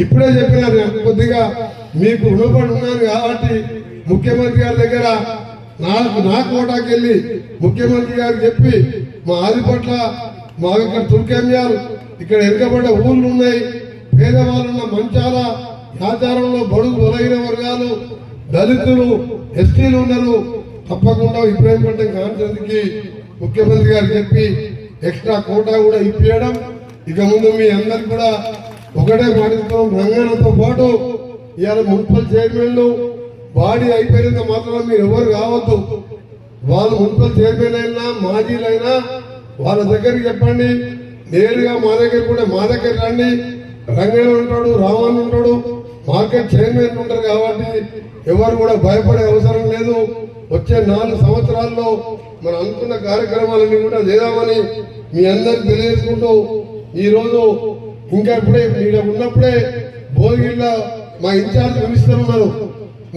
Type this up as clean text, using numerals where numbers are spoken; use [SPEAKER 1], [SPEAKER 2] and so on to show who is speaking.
[SPEAKER 1] ఇప్పుడే చెప్పినారు కొద్దిగా మీకు రుణపడి ఉన్నాను కాబట్టి ముఖ్యమంత్రి గారి దగ్గర నా కోటాకి వెళ్ళి ముఖ్యమంత్రి గారికి చెప్పి మా ఆదిపట్ల మా ఇక్కడ తుర్కేమ్యాలు ఇక్కడ వెనుకబడ్డ ఊళ్ళు ఉన్నాయి, పేదవాళ్ళున్న మంచాల ఆచారంలో బడుగు బలైన వర్గాలు దళితులు ఎస్టీలు ఉన్నారు. తప్పకుండా ఇబ్రాహీంపట్నం కాన్స్టిట్యూన్సీకి ముఖ్యమంత్రి గారు చెప్పి ఎక్స్ట్రా కోటా కూడా ఇప్పించడం. ఇక ముందు మీ అందరికి కూడా ఒకటే పాటిస్తాం, రంగన్నతో పాటు ఇవాళ మున్సిపల్ చైర్మన్లు బాడీ అయిపోయినంత మాత్రం మీరు ఎవరు కావద్దు. వాళ్ళు మున్సిపల్ చైర్మన్ అయినా మాజీలైనా వాళ్ళ దగ్గరికి చెప్పండి, నేరుగా మా దగ్గర కూడా మా దగ్గర రండి. రంగన్న ఉంటాడు, రామన్ ఉంటాడు, మార్కెట్ చైర్మన్ ఉంటారు కాబట్టి ఎవరు కూడా భయపడే అవసరం లేదు. వచ్చే 4 సంవత్సరాల్లో మనం అనుకున్న కార్యక్రమాలన్నీ కూడా చేద్దామని మీ అందరికి తెలియజేసుకుంటూ ఈ రోజు ఇంకా ఇప్పుడే ఉన్నప్పుడే భోగిళ్ళ మా ఇన్ఛార్జ్ మినిస్టర్ ఉన్నారు,